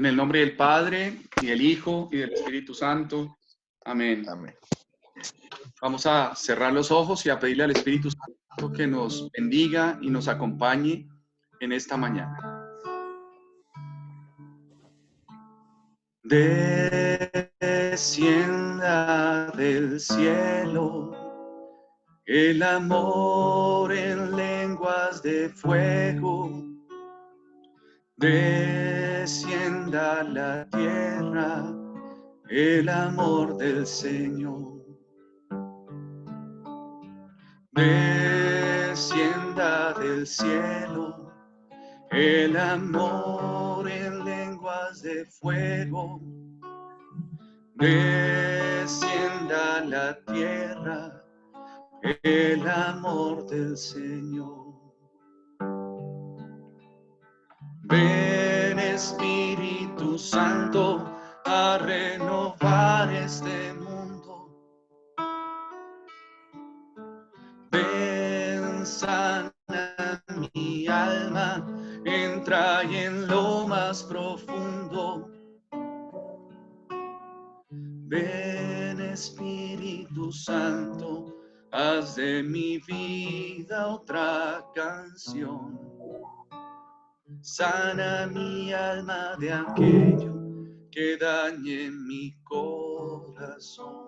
En el nombre del Padre, y del Hijo, y del Espíritu Santo. Amén. Amén. Vamos a cerrar los ojos y a pedirle al Espíritu Santo que nos bendiga y nos acompañe en esta mañana. Descienda del cielo el amor en lenguas de fuego. Descienda a la tierra el amor del Señor. Descienda del cielo el amor en lenguas de fuego. Descienda a la tierra el amor del Señor. Ven Espíritu Santo a renovar este mundo. Ven, sana mi alma, entra y en lo más profundo. Ven Espíritu Santo, haz de mi vida otra canción. Sana mi alma de aquello que dañe mi corazón.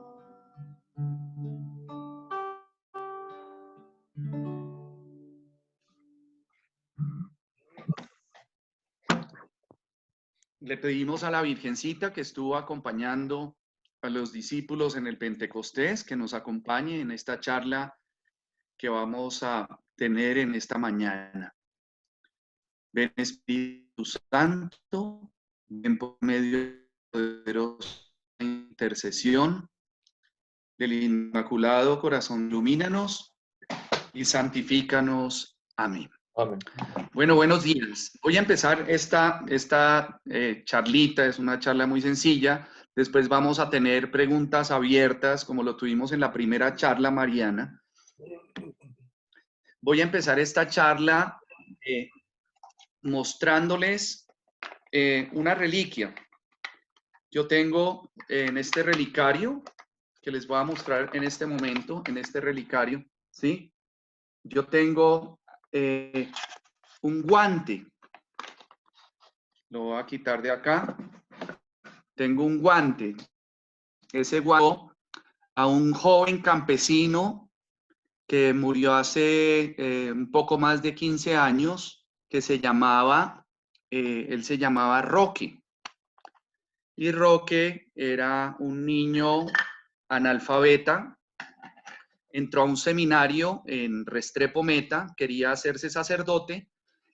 Le pedimos a la Virgencita que estuvo acompañando a los discípulos en el Pentecostés, que nos acompañe en esta charla que vamos a tener en esta mañana. Ven Espíritu Santo, ven por medio de poderosa intercesión del Inmaculado Corazón, ilumínanos y santifícanos. Amén. Amén. Bueno, buenos días. Voy a empezar esta charlita, es una charla muy sencilla. Después vamos a tener preguntas abiertas, como lo tuvimos en la primera charla mariana. Voy a empezar esta charla mostrándoles una reliquia. Yo tengo en este relicario, que les voy a mostrar en este momento, en este relicario, ¿sí? Yo tengo un guante. Lo voy a quitar de acá. Tengo un guante. Ese guante a un joven campesino que murió hace un poco más de 15 años, que se llamaba, él se llamaba Roque. Y Roque era un niño analfabeta, entró a un seminario en Restrepo Meta, quería hacerse sacerdote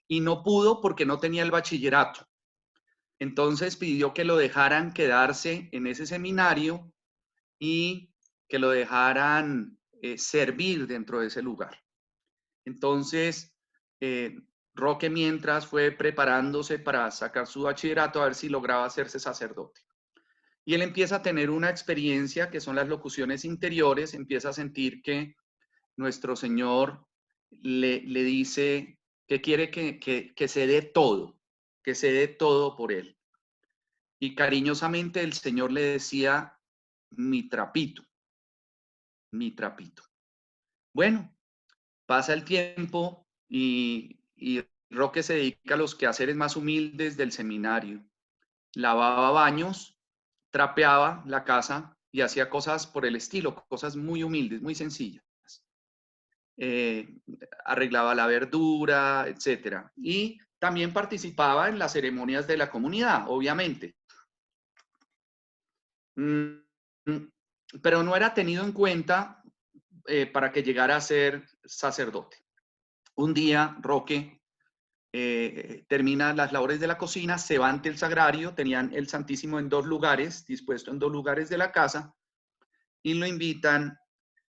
y no pudo porque no tenía el bachillerato. Entonces pidió que lo dejaran quedarse en ese seminario y que lo dejaran servir dentro de ese lugar. Entonces, Roque mientras fue preparándose para sacar su bachillerato a ver si lograba hacerse sacerdote. Y él empieza a tener una experiencia que son las locuciones interiores, empieza a sentir que nuestro Señor le dice que quiere que se dé todo, que se dé todo por él. Y cariñosamente el Señor le decía, mi trapito, mi trapito. Bueno, pasa el tiempo y Roque se dedica a los quehaceres más humildes del seminario. Lavaba baños, trapeaba la casa y hacía cosas por el estilo, cosas muy humildes, muy sencillas. Arreglaba la verdura, etc. Y también participaba en las ceremonias de la comunidad, obviamente. Pero no era tenido en cuenta para que llegara a ser sacerdote. Un día, Roque termina las labores de la cocina, se va ante el sagrario, tenían el Santísimo en 2 lugares, dispuesto en 2 lugares de la casa, y lo invitan,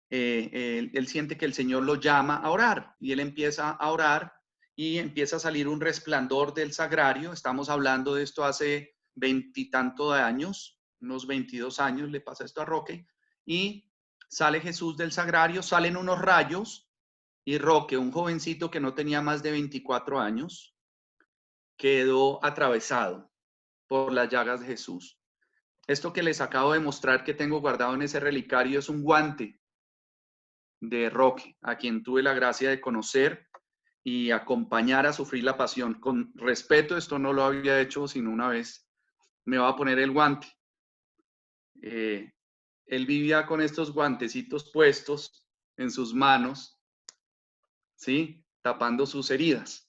él siente que el Señor lo llama a orar, y él empieza a orar, y empieza a salir un resplandor del sagrario. Estamos hablando de esto hace 20 y tanto de años, unos 22 años le pasa esto a Roque, y sale Jesús del sagrario, salen unos rayos, y Roque, un jovencito que no tenía más de 24 años, quedó atravesado por las llagas de Jesús. Esto que les acabo de mostrar que tengo guardado en ese relicario es un guante de Roque, a quien tuve la gracia de conocer y acompañar a sufrir la pasión. Con respeto, esto no lo había hecho sino una vez. Me va a poner el guante. Él vivía con estos guantecitos puestos en sus manos, ¿sí? Tapando sus heridas.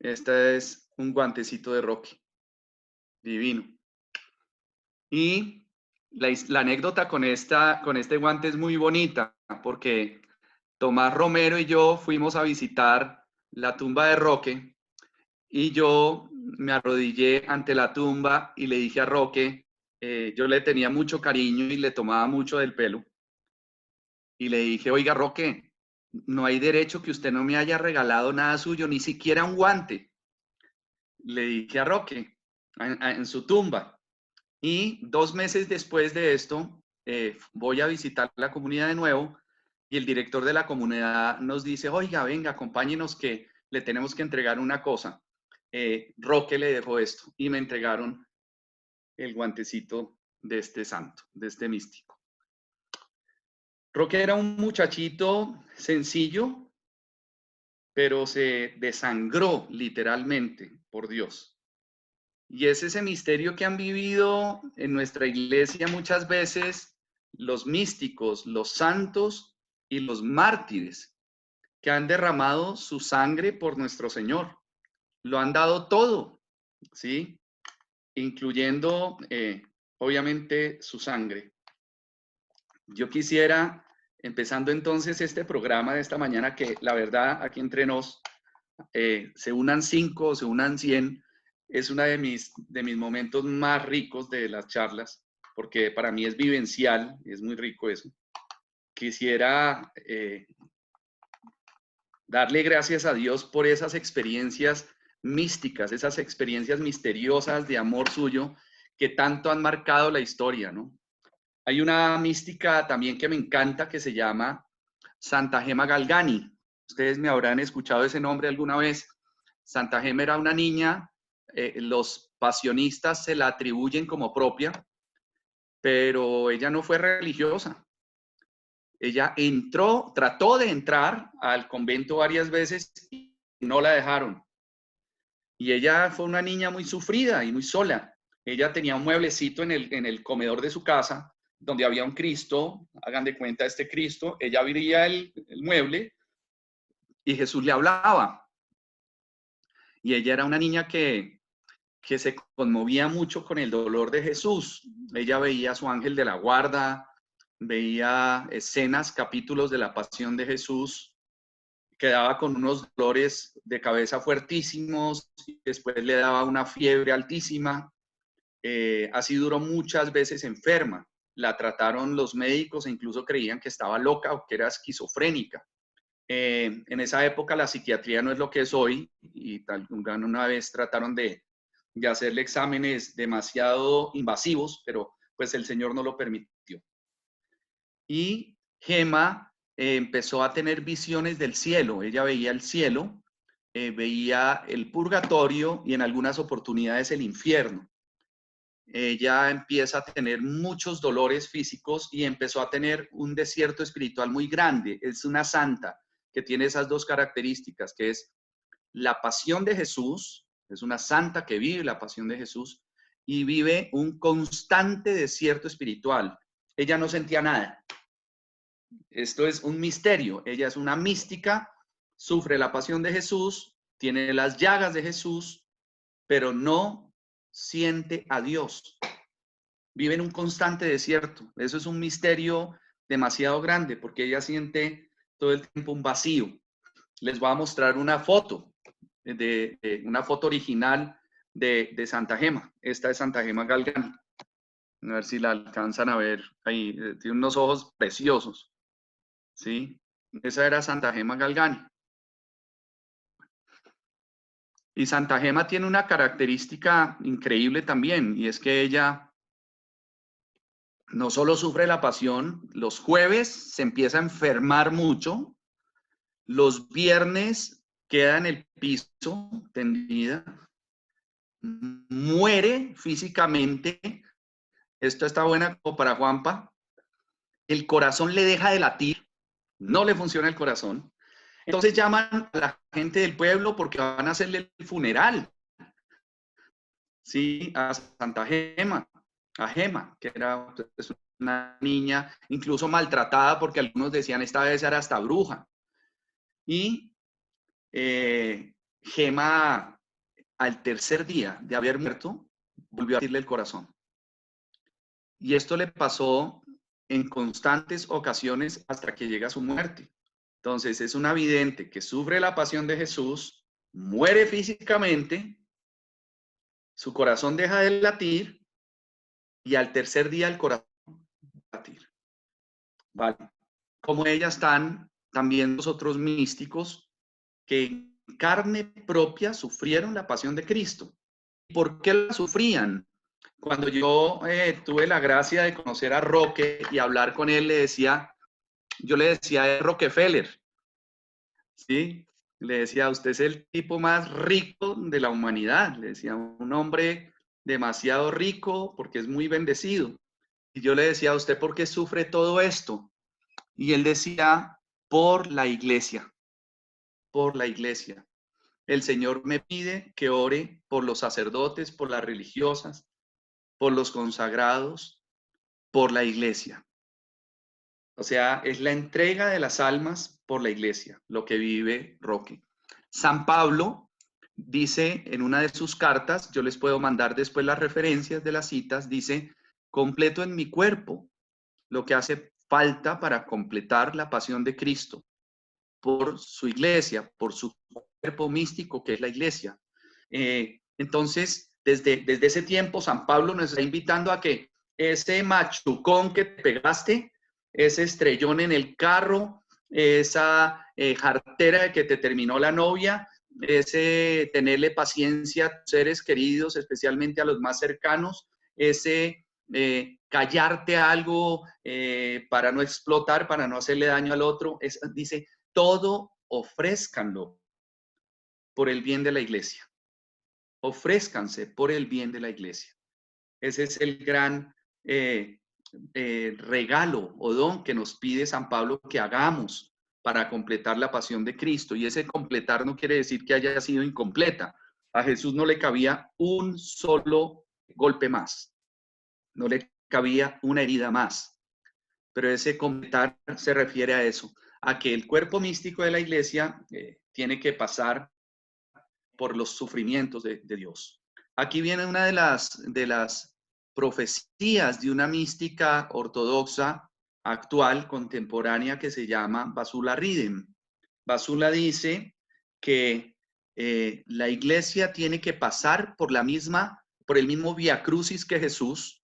Este es un guantecito de Roque, divino. Y la anécdota con este guante es muy bonita, porque Tomás Romero y yo fuimos a visitar la tumba de Roque y yo me arrodillé ante la tumba y le dije a Roque, yo le tenía mucho cariño y le tomaba mucho del pelo, y le dije, oiga Roque, no hay derecho que usted no me haya regalado nada suyo, ni siquiera un guante. Le dije a Roque en su tumba. Y 2 meses después de esto, voy a visitar la comunidad de nuevo y el director de la comunidad nos dice, oiga, venga, acompáñenos que le tenemos que entregar una cosa. Roque le dejó esto y me entregaron el guantecito de este santo, de este místico. Roque era un muchachito sencillo, pero se desangró literalmente por Dios. Y es ese misterio que han vivido en nuestra iglesia muchas veces los místicos, los santos y los mártires, que han derramado su sangre por nuestro Señor. Lo han dado todo, ¿sí? Incluyendo, obviamente, su sangre. Yo quisiera, empezando entonces este programa de esta mañana, que la verdad, aquí entre nos, se unan 5 o se unan 100, es uno de mis momentos más ricos de las charlas, porque para mí es vivencial, es muy rico eso. Quisiera darle gracias a Dios por esas experiencias místicas, esas experiencias misteriosas de amor suyo que tanto han marcado la historia, ¿no? Hay una mística también que me encanta que se llama Santa Gema Galgani. Ustedes me habrán escuchado ese nombre alguna vez. Santa Gema era una niña, los pasionistas se la atribuyen como propia, pero ella no fue religiosa. Ella trató de entrar al convento varias veces y no la dejaron. Y ella fue una niña muy sufrida y muy sola. Ella tenía un mueblecito en el comedor de su casa, donde había un Cristo, hagan de cuenta este Cristo, ella abría el mueble y Jesús le hablaba. Y ella era una niña que se conmovía mucho con el dolor de Jesús. Ella veía a su ángel de la guarda, veía escenas, capítulos de la pasión de Jesús, quedaba con unos dolores de cabeza fuertísimos, después le daba una fiebre altísima, así duró muchas veces enferma. La trataron los médicos e incluso creían que estaba loca o que era esquizofrénica. En esa época la psiquiatría no es lo que es hoy y una vez trataron de hacerle exámenes demasiado invasivos, pero pues el Señor no lo permitió. Y Gema empezó a tener visiones del cielo. Ella veía el cielo, veía el purgatorio y en algunas oportunidades el infierno. Ella empieza a tener muchos dolores físicos y empezó a tener un desierto espiritual muy grande. Es una santa que tiene esas dos características, que es la pasión de Jesús, es una santa que vive la pasión de Jesús y vive un constante desierto espiritual. Ella no sentía nada. Esto es un misterio. Ella es una mística, sufre la pasión de Jesús, tiene las llagas de Jesús, pero no siente a Dios. Vive en un constante desierto. Eso es un misterio demasiado grande porque ella siente todo el tiempo un vacío. Les voy a mostrar una foto, una foto original de Santa Gema. Esta es Santa Gema Galgani. A ver si la alcanzan a ver ahí. Tiene unos ojos preciosos. ¿Sí? Esa era Santa Gema Galgani. Y Santa Gema tiene una característica increíble también, y es que ella no solo sufre la pasión, los jueves se empieza a enfermar mucho, los viernes queda en el piso tendida, muere físicamente. Esto está buena como para Juanpa. El corazón le deja de latir, no le funciona el corazón. Entonces llaman a la gente del pueblo porque van a hacerle el funeral, ¿sí? A Santa Gema, a Gema, que era pues, una niña incluso maltratada porque algunos decían esta vez era hasta bruja. Y Gema, al tercer día de haber muerto, volvió a latirle el corazón. Y esto le pasó en constantes ocasiones hasta que llega a su muerte. Entonces es una vidente que sufre la pasión de Jesús, muere físicamente, su corazón deja de latir y al tercer día el corazón deja de latir. ¿Vale? Como ella están también los otros místicos que en carne propia sufrieron la pasión de Cristo. ¿Por qué la sufrían? Cuando yo tuve la gracia de conocer a Roque y hablar con él, yo le decía a Rockefeller, ¿sí? Le decía, usted es el tipo más rico de la humanidad. Le decía, un hombre demasiado rico porque es muy bendecido. Y yo le decía, ¿usted por qué sufre todo esto? Y él decía, por la iglesia, por la iglesia. El Señor me pide que ore por los sacerdotes, por las religiosas, por los consagrados, por la iglesia. O sea, es la entrega de las almas por la iglesia, lo que vive Roque. San Pablo dice en una de sus cartas, yo les puedo mandar después las referencias de las citas, dice, completo en mi cuerpo lo que hace falta para completar la pasión de Cristo por su iglesia, por su cuerpo místico que es la iglesia. Entonces, desde ese tiempo, San Pablo nos está invitando a que ese machucón que te pegaste, ese estrellón en el carro, esa jartera de que te terminó la novia, ese tenerle paciencia a tus seres queridos, especialmente a los más cercanos, ese callarte algo para no explotar, para no hacerle daño al otro, dice, todo ofrézcanlo por el bien de la iglesia. Ofrézcanse por el bien de la iglesia. Ese es el gran regalo o don que nos pide San Pablo que hagamos para completar la pasión de Cristo. Y ese completar no quiere decir que haya sido incompleta. A Jesús no le cabía un solo golpe más. No le cabía una herida más. Pero ese completar se refiere a eso, a que el cuerpo místico de la iglesia tiene que pasar por los sufrimientos de Dios. Aquí viene una de las profecías de una mística ortodoxa actual, contemporánea, que se llama Basula Ridem. Basula dice que la iglesia tiene que pasar por el mismo vía crucis que Jesús,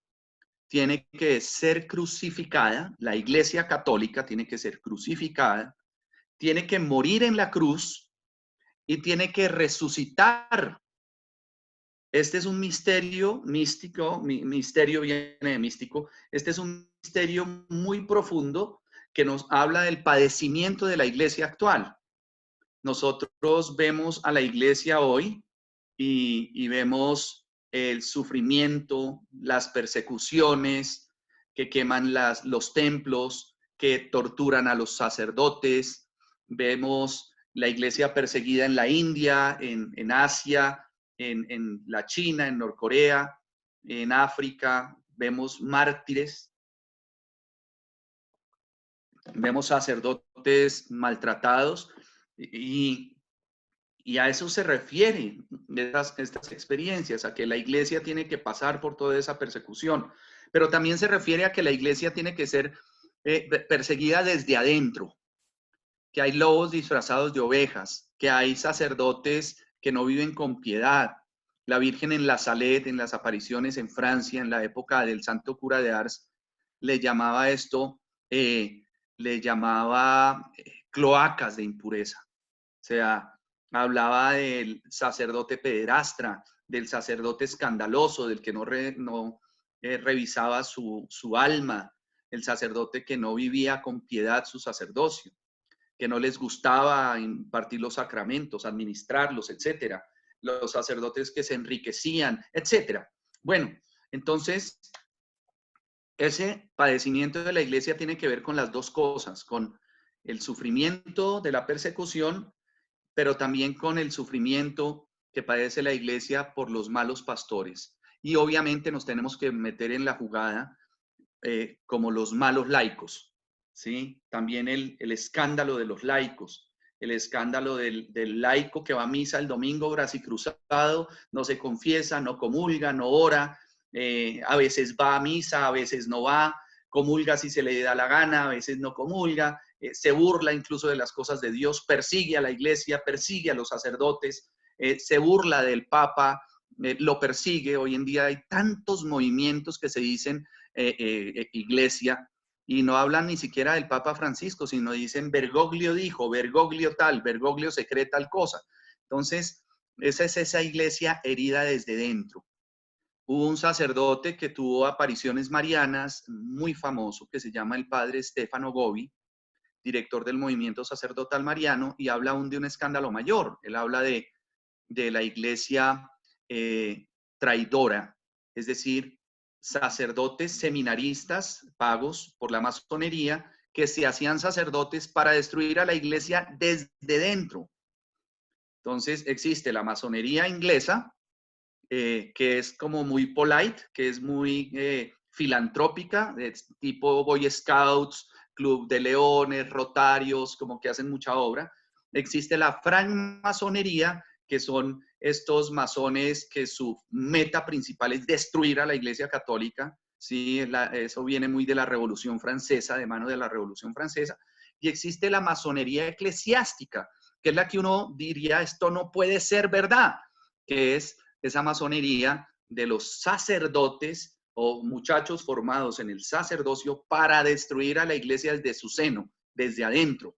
tiene que ser crucificada, la iglesia católica tiene que ser crucificada, tiene que morir en la cruz y tiene que resucitar. Este es un misterio místico, misterio viene de místico, este es un misterio muy profundo que nos habla del padecimiento de la iglesia actual. Nosotros vemos a la iglesia hoy y vemos el sufrimiento, las persecuciones, que queman los templos, que torturan a los sacerdotes. Vemos la iglesia perseguida en la India, en Asia, en la China, en Norcorea, en África. Vemos mártires, vemos sacerdotes maltratados y a eso se refieren estas experiencias, a que la iglesia tiene que pasar por toda esa persecución, pero también se refiere a que la iglesia tiene que ser perseguida desde adentro, que hay lobos disfrazados de ovejas, que hay sacerdotes que no viven con piedad. La Virgen en la Salette, en las apariciones en Francia, en la época del santo cura de Ars, le llamaba esto, le llamaba cloacas de impureza. O sea, hablaba del sacerdote pederastra, del sacerdote escandaloso, del que no revisaba su alma, el sacerdote que no vivía con piedad su sacerdocio, que no les gustaba impartir los sacramentos, administrarlos, etcétera. los sacerdotes que se enriquecían, etcétera. Bueno, entonces, ese padecimiento de la iglesia tiene que ver con las dos cosas, con el sufrimiento de la persecución, pero también con el sufrimiento que padece la iglesia por los malos pastores. Y obviamente nos tenemos que meter en la jugada como los malos laicos, ¿sí? También el escándalo de los laicos, el escándalo del laico que va a misa el domingo bracicruzado, no se confiesa, no comulga, no ora, a veces va a misa, a veces no va, comulga si se le da la gana, a veces no comulga, se burla incluso de las cosas de Dios, persigue a la iglesia, persigue a los sacerdotes, se burla del Papa, lo persigue. Hoy en día hay tantos movimientos que se dicen iglesia y no hablan ni siquiera del Papa Francisco, sino dicen Bergoglio dijo, Bergoglio tal, Bergoglio se cree tal cosa. Entonces, esa es esa iglesia herida desde dentro. Hubo un sacerdote que tuvo apariciones marianas muy famoso que se llama el padre Stefano Gobi, director del movimiento sacerdotal mariano, y habla aún de un escándalo mayor. Él habla de la iglesia traidora, es decir, sacerdotes seminaristas pagos por la masonería que se hacían sacerdotes para destruir a la iglesia desde dentro. Entonces existe la masonería inglesa, que es como muy polite, que es muy filantrópica, tipo Boy Scouts, Club de Leones, Rotarios, como que hacen mucha obra. Existe la francmasonería, que son estos masones que su meta principal es destruir a la Iglesia Católica. Sí, eso viene muy de la Revolución Francesa, de mano de la Revolución Francesa. Y existe la masonería eclesiástica, que es la que uno diría, esto no puede ser verdad, que es esa masonería de los sacerdotes o muchachos formados en el sacerdocio para destruir a la iglesia desde su seno, desde adentro.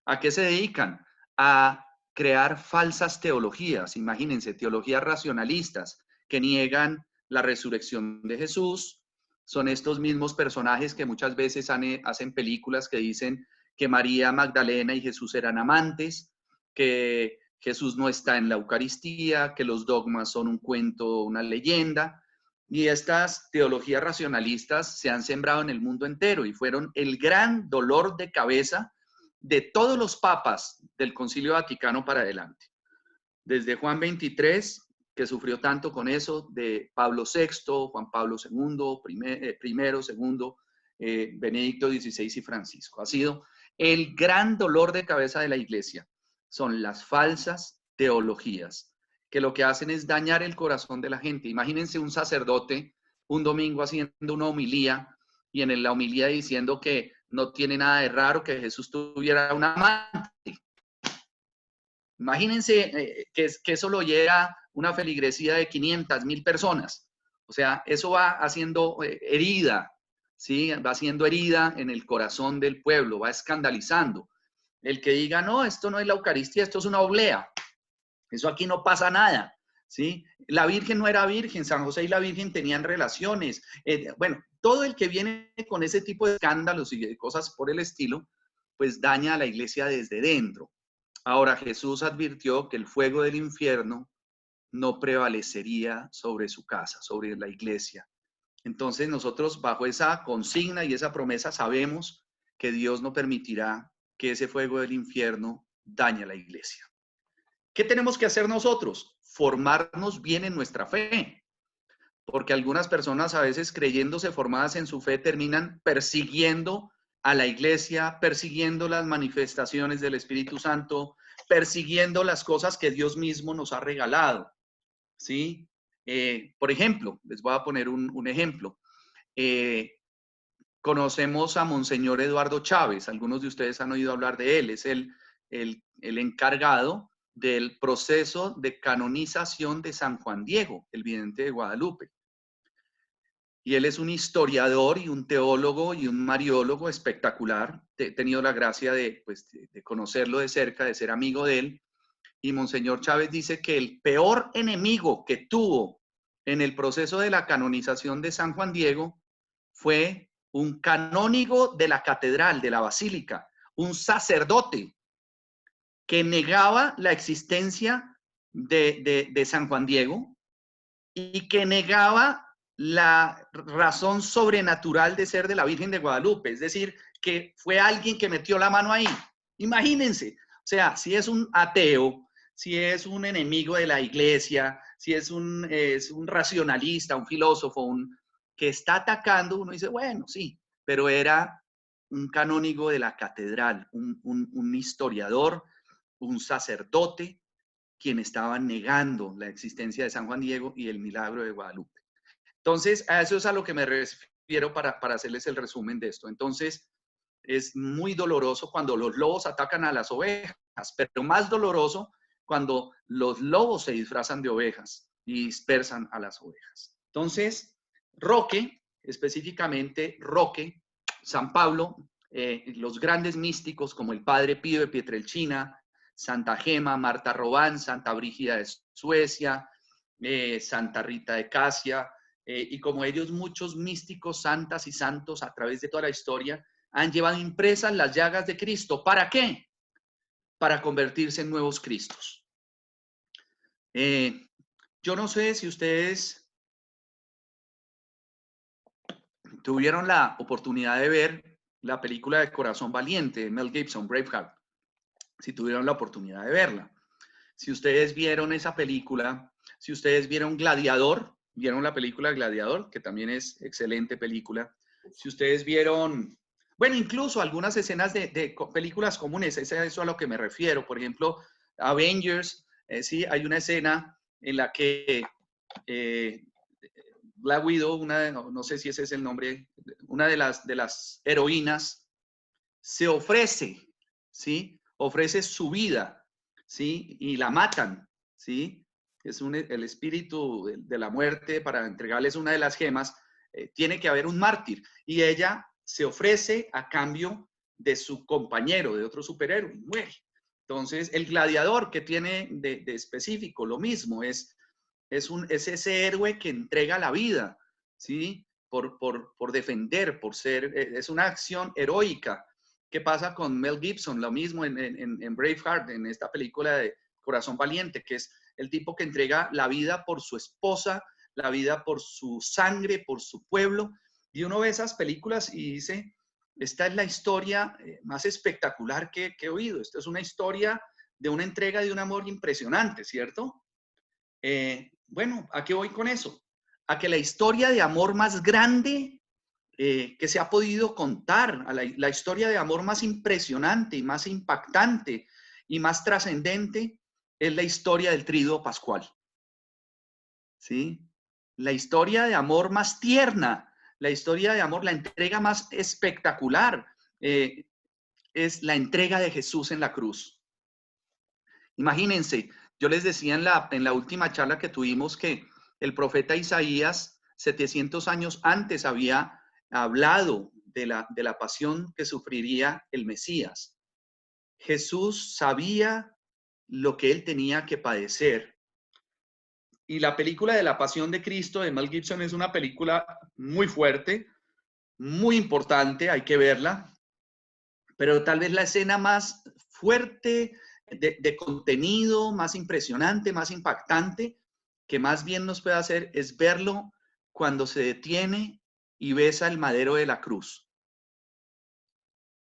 ¿A qué se dedican? A crear falsas teologías, imagínense, teologías racionalistas que niegan la resurrección de Jesús. Son estos mismos personajes que muchas veces hacen películas que dicen que María Magdalena y Jesús eran amantes, que Jesús no está en la Eucaristía, que los dogmas son un cuento, una leyenda. Y estas teologías racionalistas se han sembrado en el mundo entero y fueron el gran dolor de cabeza de todos los papas del Concilio Vaticano para adelante. Desde Juan XXIII, que sufrió tanto con eso, de Pablo VI, Juan Pablo II, primero, segundo, Benedicto XVI y Francisco. Ha sido el gran dolor de cabeza de la iglesia. Son las falsas teologías, que lo que hacen es dañar el corazón de la gente. Imagínense un sacerdote un domingo haciendo una homilía y en la homilía diciendo que no tiene nada de raro que Jesús tuviera un amante. Imagínense que eso lo llega una feligresía de 500,000 personas. O sea, eso va haciendo herida, ¿sí? Va haciendo herida en el corazón del pueblo, va escandalizando. El que diga, no, esto no es la Eucaristía, esto es una oblea. Eso aquí no pasa nada, ¿sí? La Virgen no era virgen, San José y la Virgen tenían relaciones. Bueno, todo el que viene con ese tipo de escándalos y de cosas por el estilo, pues daña a la iglesia desde dentro. Ahora, Jesús advirtió que el fuego del infierno no prevalecería sobre su casa, sobre la iglesia. Entonces, nosotros bajo esa consigna y esa promesa sabemos que Dios no permitirá que ese fuego del infierno dañe a la iglesia. ¿Qué tenemos que hacer nosotros? Formarnos bien en nuestra fe, porque algunas personas a veces creyéndose formadas en su fe terminan persiguiendo a la iglesia, persiguiendo las manifestaciones del Espíritu Santo, persiguiendo las cosas que Dios mismo nos ha regalado, ¿sí? Por ejemplo, les voy a poner un ejemplo. Conocemos a Monseñor Eduardo Chávez, algunos de ustedes han oído hablar de él, es el encargado del proceso de canonización de San Juan Diego, el vidente de Guadalupe. Y él es un historiador y un teólogo y un mariólogo espectacular. He tenido la gracia de conocerlo de cerca, de ser amigo de él. Y Monseñor Chávez dice que el peor enemigo que tuvo en el proceso de la canonización de San Juan Diego fue un canónigo de la catedral, de la basílica, un sacerdote que negaba la existencia de San Juan Diego y que negaba la razón sobrenatural de ser de la Virgen de Guadalupe, es decir, que fue alguien que metió la mano ahí. Imagínense, o sea, si es un ateo, si es un enemigo de la iglesia, si es un racionalista, un filósofo, que está atacando, uno dice, bueno, sí, pero era un canónigo de la catedral, un historiador, un sacerdote, quien estaba negando la existencia de San Juan Diego y el milagro de Guadalupe. Entonces, a eso es a lo que me refiero para hacerles el resumen de esto. Entonces, es muy doloroso cuando los lobos atacan a las ovejas, pero más doloroso cuando los lobos se disfrazan de ovejas y dispersan a las ovejas. Entonces, Roque, específicamente Roque, San Pablo, los grandes místicos como el Padre Pío de Pietrelcina, Santa Gema, Marta Robán, Santa Brígida de Suecia, Santa Rita de Casia, y como ellos muchos místicos, santas y santos a través de toda la historia han llevado impresas las llagas de Cristo. ¿Para qué? Para convertirse en nuevos Cristos. Yo no sé si ustedes tuvieron la oportunidad de ver la película de Corazón Valiente, Mel Gibson, Braveheart, si tuvieron la oportunidad de verla. Si ustedes vieron esa película, si ustedes vieron Gladiador, vieron la película Gladiador, que también es excelente película. Si ustedes vieron, bueno, incluso algunas escenas de películas comunes, es a eso a lo que me refiero. Por ejemplo, Avengers, sí, hay una escena en la que Black Widow, no sé si ese es el nombre, una de las heroínas, se ofrece, ¿sí? Ofrece su vida, ¿sí? Y la matan, ¿sí? Es el espíritu de la muerte para entregarles una de las gemas. Tiene que haber un mártir y ella se ofrece a cambio de su compañero, de otro superhéroe, y muere. Entonces, el gladiador que tiene de específico, lo mismo, es ese héroe que entrega la vida, ¿sí? Por defender, por ser, es una acción heroica. ¿Qué pasa con Mel Gibson? Lo mismo en Braveheart, en esta película de Corazón Valiente, que es el tipo que entrega la vida por su esposa, la vida por su sangre, por su pueblo. Y uno ve esas películas y dice, esta es la historia más espectacular que he oído. Esta es una historia de una entrega de un amor impresionante, ¿cierto? Bueno, ¿a qué voy con eso? A que la historia de amor más grande que se ha podido contar, a la historia de amor más impresionante y más impactante y más trascendente, es la historia del Tríduo Pascual. ¿Sí? La historia de amor más tierna, la historia de amor, la entrega más espectacular, es la entrega de Jesús en la cruz. Imagínense, yo les decía en la última charla que tuvimos que el profeta Isaías, 700 años antes, había hablado de la pasión que sufriría el Mesías. Jesús sabía lo que él tenía que padecer. Y la película de la Pasión de Cristo de Mel Gibson es una película muy fuerte, muy importante, hay que verla, pero tal vez la escena más fuerte de contenido, más impresionante, más impactante, que más bien nos puede hacer es verlo cuando se detiene y besa el madero de la cruz.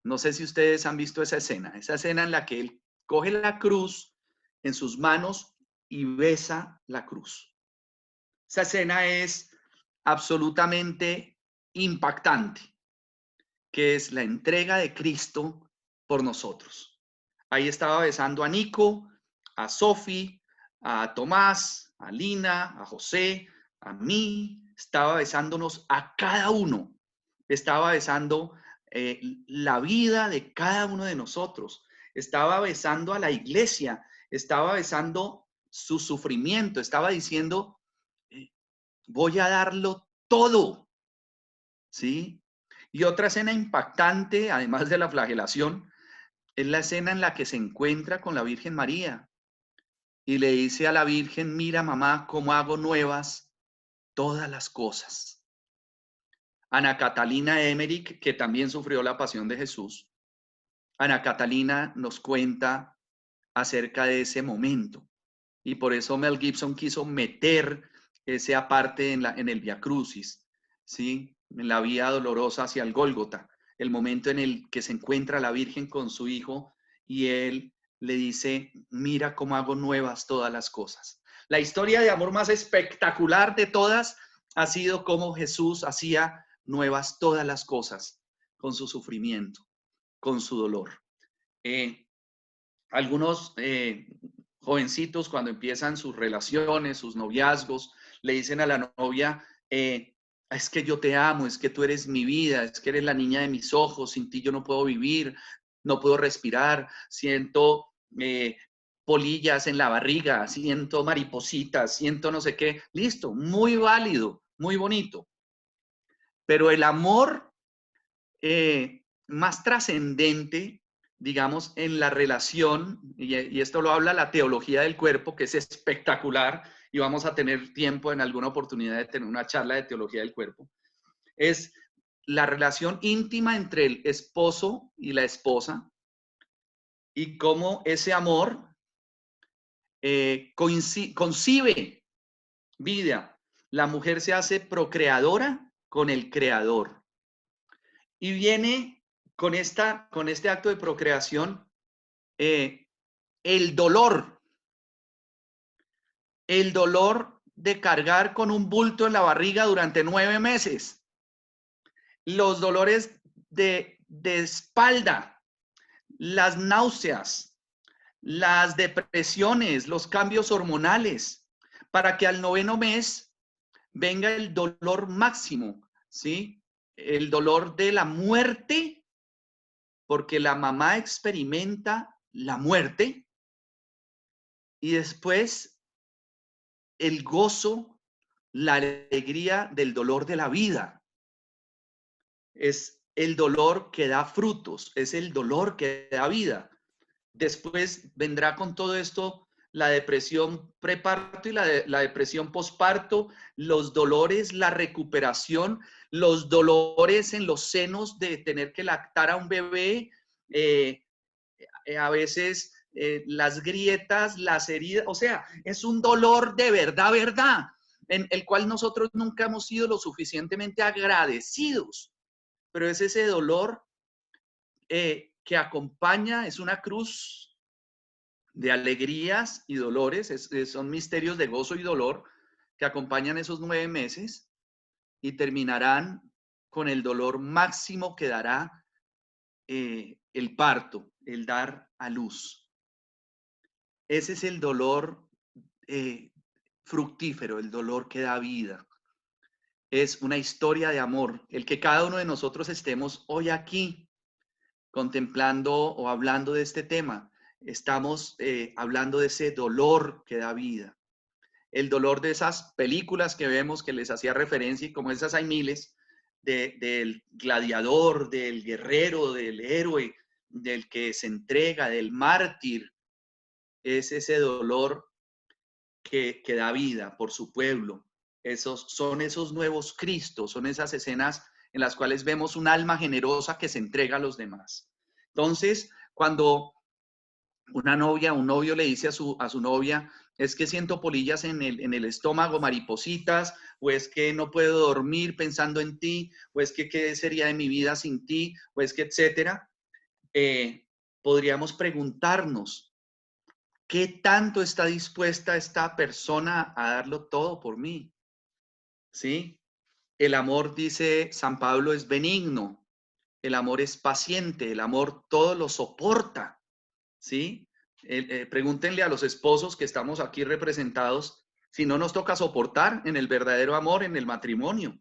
No sé si ustedes han visto esa escena en la que él coge la cruz en sus manos y besa la cruz. Esa escena es absolutamente impactante, que es la entrega de Cristo por nosotros. Ahí estaba besando a Nico, a Sofi, a Tomás, a Lina, a José, a mí. Estaba besándonos a cada uno. Estaba besando la vida de cada uno de nosotros. Estaba besando a la iglesia. Estaba besando su sufrimiento. Estaba diciendo, voy a darlo todo. ¿Sí? Y otra escena impactante, además de la flagelación, es la escena en la que se encuentra con la Virgen María y le dice a la Virgen, mira mamá, cómo hago nuevas todas las cosas. Ana Catalina Emmerich, que también sufrió la pasión de Jesús, Ana Catalina nos cuenta acerca de ese momento. y por eso Mel Gibson quiso meter esa parte en el Vía Crucis, ¿sí? En la vía dolorosa hacia el Gólgota, el momento en el que se encuentra la Virgen con su hijo y él le dice, mira cómo hago nuevas todas las cosas. La historia de amor más espectacular de todas ha sido cómo Jesús hacía nuevas todas las cosas con su sufrimiento, con su dolor. Algunos jovencitos cuando empiezan sus relaciones, sus noviazgos, le dicen a la novia, es que yo te amo, es que tú eres mi vida, es que eres la niña de mis ojos, sin ti yo no puedo vivir, no puedo respirar, siento polillas en la barriga, siento maripositas, siento no sé qué. Listo, muy válido, muy bonito. Pero el amor más trascendente, digamos, en la relación, y esto lo habla la teología del cuerpo, que es espectacular, y vamos a tener tiempo en alguna oportunidad de tener una charla de teología del cuerpo, es la relación íntima entre el esposo y la esposa, y cómo ese amor concibe vida. La mujer se hace procreadora con el creador. Y viene con este acto de procreación el dolor de cargar con un bulto en la barriga durante 9 meses, los dolores de espalda, las náuseas, las depresiones, los cambios hormonales, para que al 9º mes venga el dolor máximo, ¿sí? El dolor de la muerte, porque la mamá experimenta la muerte y después el gozo, la alegría del dolor de la vida. Es el dolor que da frutos, es el dolor que da vida. Después vendrá con todo esto la depresión preparto y la depresión posparto, los dolores, la recuperación, los dolores en los senos de tener que lactar a un bebé, a veces las grietas, las heridas, o sea, es un dolor de verdad, verdad, en el cual nosotros nunca hemos sido lo suficientemente agradecidos, pero es ese dolor que acompaña, es una cruz de alegrías y dolores, son misterios de gozo y dolor que acompañan esos 9 meses y terminarán con el dolor máximo que dará el parto, el dar a luz. Ese es el dolor fructífero, el dolor que da vida. Es una historia de amor, el que cada uno de nosotros estemos hoy aquí contemplando o hablando de este tema. Estamos hablando de ese dolor que da vida. El dolor de esas películas que vemos que les hacía referencia, y como esas hay miles, del gladiador, del guerrero, del héroe, del que se entrega, del mártir. Es ese dolor que da vida por su pueblo. Son esos nuevos Cristos, son esas escenas en las cuales vemos un alma generosa que se entrega a los demás. Entonces, cuando una novia, un novio le dice a su novia, es que siento polillas en el estómago, maripositas, o es que no puedo dormir pensando en ti, o es que qué sería de mi vida sin ti, o es que etcétera, podríamos preguntarnos, ¿qué tanto está dispuesta esta persona a darlo todo por mí? ¿Sí? El amor, dice San Pablo, es benigno, el amor es paciente, el amor todo lo soporta, ¿sí? Pregúntenle a los esposos que estamos aquí representados si no nos toca soportar en el verdadero amor, en el matrimonio.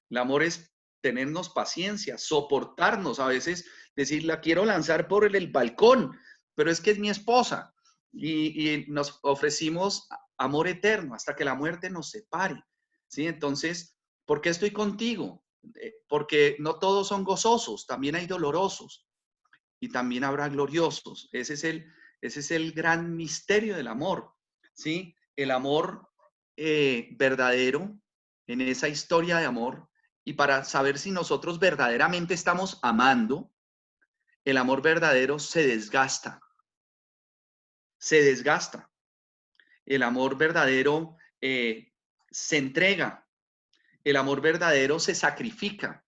El amor es tenernos paciencia, soportarnos, a veces decir, la quiero lanzar por el balcón, pero es que es mi esposa y nos ofrecimos amor eterno hasta que la muerte nos separe, ¿sí? Entonces, ¿por qué estoy contigo? Porque no todos son gozosos, también hay dolorosos y también habrá gloriosos. Ese es el gran misterio del amor, ¿sí? El amor verdadero en esa historia de amor. Y para saber si nosotros verdaderamente estamos amando, el amor verdadero se desgasta. Se desgasta. El amor verdadero se entrega. El amor verdadero se sacrifica.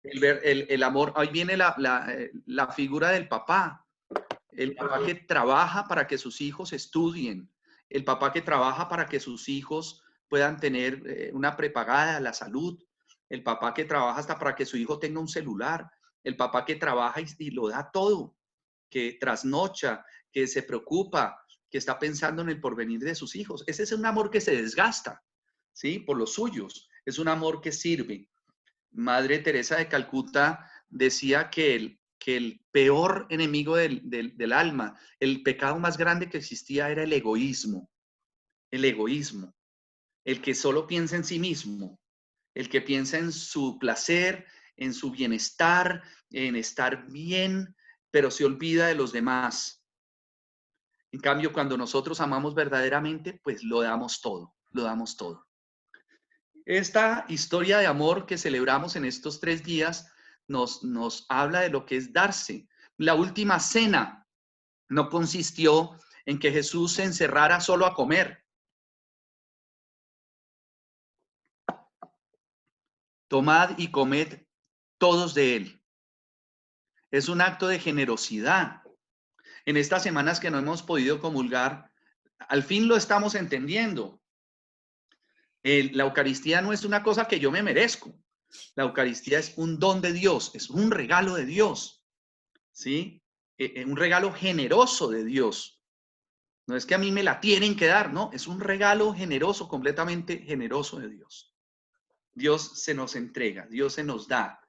El amor, ahí viene la figura del papá. El papá que trabaja para que sus hijos estudien. El papá que trabaja para que sus hijos puedan tener una prepagada, la salud. El papá que trabaja hasta para que su hijo tenga un celular. El papá que trabaja y lo da todo, que trasnocha, que se preocupa, que está pensando en el porvenir de sus hijos. Ese es un amor que se desgasta, ¿sí? Por los suyos. Es un amor que sirve. Madre Teresa de Calcuta decía que el peor enemigo del alma, el pecado más grande que existía era el egoísmo. El egoísmo. El que solo piensa en sí mismo. El que piensa en su placer, en su bienestar, en estar bien, pero se olvida de los demás. En cambio, cuando nosotros amamos verdaderamente, pues lo damos todo, lo damos todo. Esta historia de amor que celebramos en estos 3 días nos habla de lo que es darse. La última cena no consistió en que Jesús se encerrara solo a comer. Tomad y comed todos de él. Es un acto de generosidad. En estas semanas que no hemos podido comulgar, al fin lo estamos entendiendo. La Eucaristía no es una cosa que yo me merezco. La Eucaristía es un don de Dios, es un regalo de Dios, ¿sí? Un regalo generoso de Dios. No es que a mí me la tienen que dar, no, es un regalo generoso, completamente generoso de Dios. Dios se nos entrega, Dios se nos da,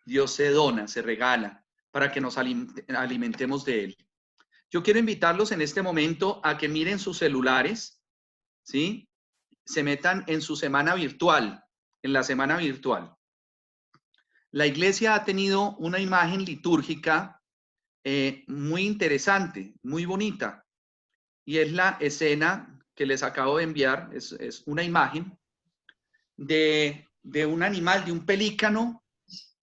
Dios se dona, se regala para que nos alimentemos de Él. Yo quiero invitarlos en este momento a que miren sus celulares, ¿sí? Se metan en su semana virtual, en la semana virtual. La iglesia ha tenido una imagen litúrgica muy interesante, muy bonita, y es la escena que les acabo de enviar, es una imagen de un animal, de un pelícano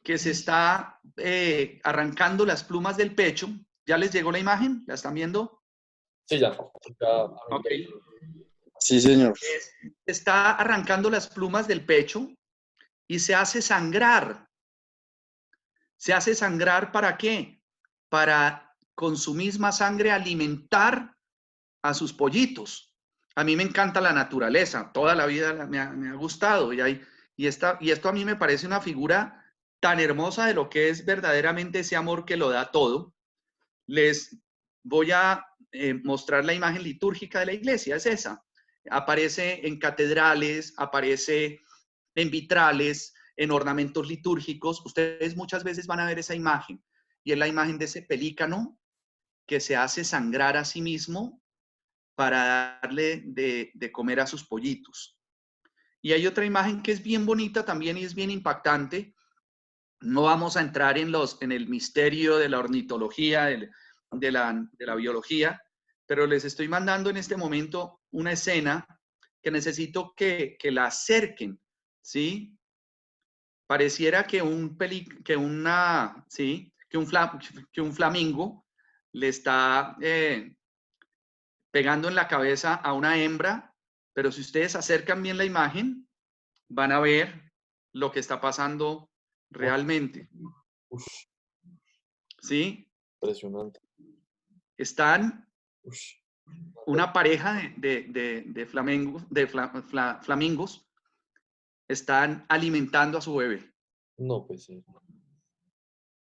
que se está arrancando las plumas del pecho. ¿Ya les llegó la imagen? ¿La están viendo? Sí, ya. Ok. Sí, señor. Está arrancando las plumas del pecho y se hace sangrar. ¿Se hace sangrar para qué? Para con su misma sangre alimentar a sus pollitos. A mí me encanta la naturaleza, toda la vida me ha gustado y esto a mí me parece una figura tan hermosa de lo que es verdaderamente ese amor que lo da todo. Les voy a mostrar la imagen litúrgica de la iglesia, es esa. Aparece en catedrales, aparece en vitrales, en ornamentos litúrgicos. Ustedes muchas veces van a ver esa imagen y es la imagen de ese pelícano que se hace sangrar a sí mismo para darle de comer a sus pollitos. Y hay otra imagen que es bien bonita también y es bien impactante. No vamos a entrar en el misterio de la ornitología, de la biología, pero les estoy mandando en este momento una escena que necesito que la acerquen, ¿sí? Pareciera que un flamingo le está pegando en la cabeza a una hembra, pero si ustedes acercan bien la imagen, van a ver lo que está pasando realmente. Uf, ¿Sí? impresionante. Están Uf. una pareja flamingos están alimentando a su bebé. No, pues sí.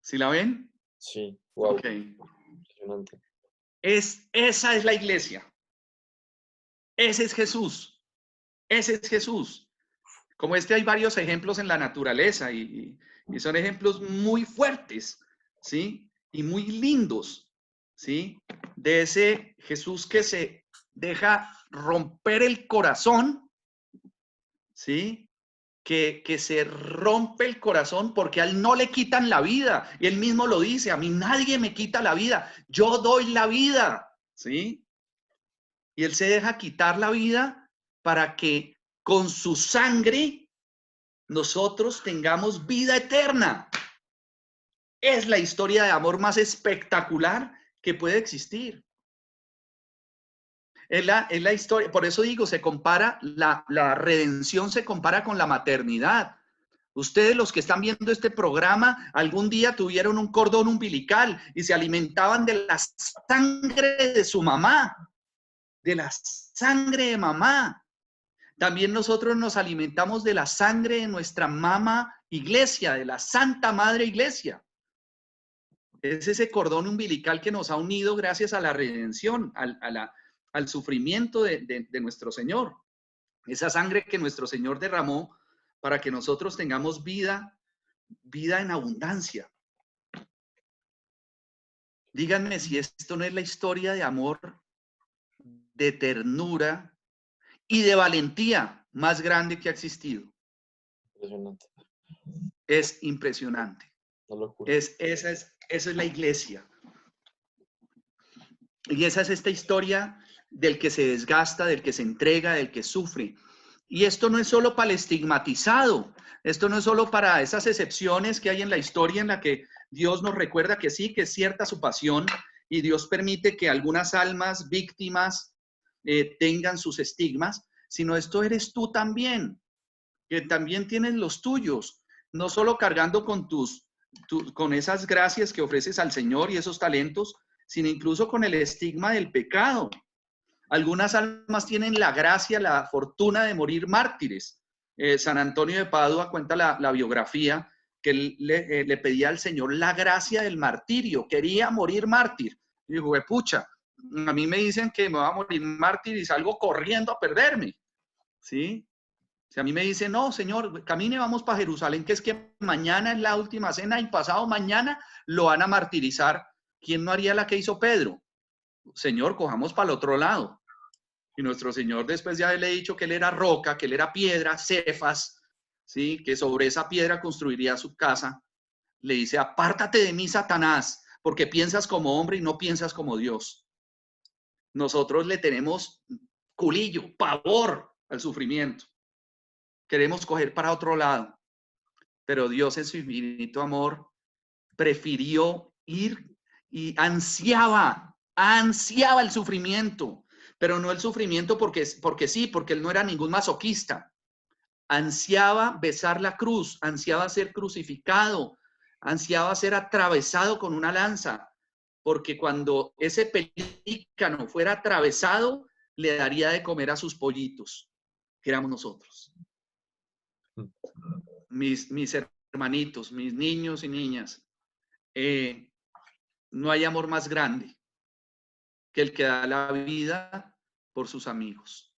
¿Sí la ven? Sí, wow. Ok. Impresionante. Esa es la iglesia. Ese es Jesús. Ese es Jesús. Como hay varios ejemplos en la naturaleza y son ejemplos muy fuertes, ¿sí? Y muy lindos, ¿sí? De ese Jesús que se deja romper el corazón, ¿sí? Que se rompe el corazón porque a él no le quitan la vida. Y él mismo lo dice, a mí nadie me quita la vida, yo doy la vida, ¿sí? Y él se deja quitar la vida para que con su sangre nosotros tengamos vida eterna. Es la historia de amor más espectacular que puede existir. Es la historia, por eso digo, se compara, la redención se compara con la maternidad. Ustedes, los que están viendo este programa, algún día tuvieron un cordón umbilical y se alimentaban de la sangre de su mamá, de la sangre de mamá. También nosotros nos alimentamos de la sangre de nuestra mamá iglesia, de la Santa Madre Iglesia. Es ese cordón umbilical que nos ha unido gracias a la redención, al sufrimiento de nuestro Señor. Esa sangre que nuestro Señor derramó para que nosotros tengamos vida en abundancia. Díganme si esto no es la historia de amor, de ternura y de valentía más grande que ha existido. Impresionante. Es impresionante. Una locura. Esa es la iglesia. Y esa es esta historia del que se desgasta, del que se entrega, del que sufre. Y esto no es solo para el estigmatizado, esto no es solo para esas excepciones que hay en la historia en la que Dios nos recuerda que sí, que es cierta su pasión y Dios permite que algunas almas víctimas tengan sus estigmas, sino esto eres tú también, que también tienes los tuyos, no solo cargando con con esas gracias que ofreces al Señor y esos talentos, sino incluso con el estigma del pecado. Algunas almas tienen la gracia, la fortuna de morir mártires. San Antonio de Padua cuenta la biografía que él le pedía al Señor la gracia del martirio, quería morir mártir. Y dijo, pucha, a mí me dicen que me va a morir mártir y salgo corriendo a perderme, ¿sí? Si a mí me dicen, no, Señor, camine, vamos para Jerusalén, que es que mañana es la última cena y pasado mañana lo van a martirizar. ¿Quién no haría la que hizo Pedro? Señor, cojamos para el otro lado. Y nuestro Señor, después de haberle dicho que él era roca, que él era piedra, Cefas, ¿sí? Que sobre esa piedra construiría su casa, le dice, apártate de mí, Satanás, porque piensas como hombre y no piensas como Dios. Nosotros le tenemos culillo, pavor al sufrimiento. Queremos coger para otro lado, pero Dios en su infinito amor prefirió ir y ansiaba el sufrimiento, pero no el sufrimiento porque sí, porque él no era ningún masoquista. Ansiaba besar la cruz, ansiaba ser crucificado, ansiaba ser atravesado con una lanza, porque cuando ese pelícano fuera atravesado, le daría de comer a sus pollitos, que éramos nosotros. Mis hermanitos, mis niños y niñas, no hay amor más grande que el que da la vida por sus amigos.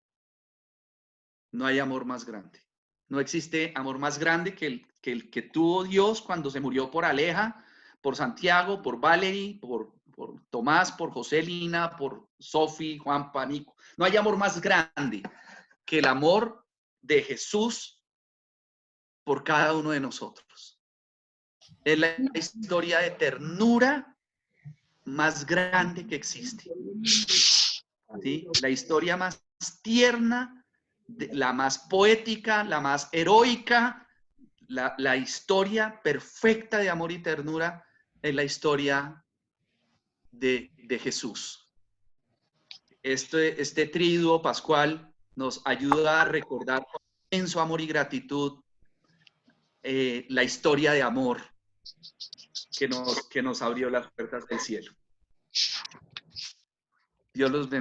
No hay amor más grande. No existe amor más grande que el que tuvo Dios cuando se murió por Aleja, por Santiago, por Valerie, por Tomás, por Joselina, por Sofi, Juan, Panico. No hay amor más grande que el amor de Jesús por cada uno de nosotros. Es la historia de ternura más grande que existe. ¿Sí? La historia más tierna, la más poética, la más heroica, la historia perfecta de amor y ternura es la historia de Jesús. Este triduo pascual nos ayuda a recordar con inmenso amor y gratitud la historia de amor que nos abrió las puertas del cielo. Dios los bendiga.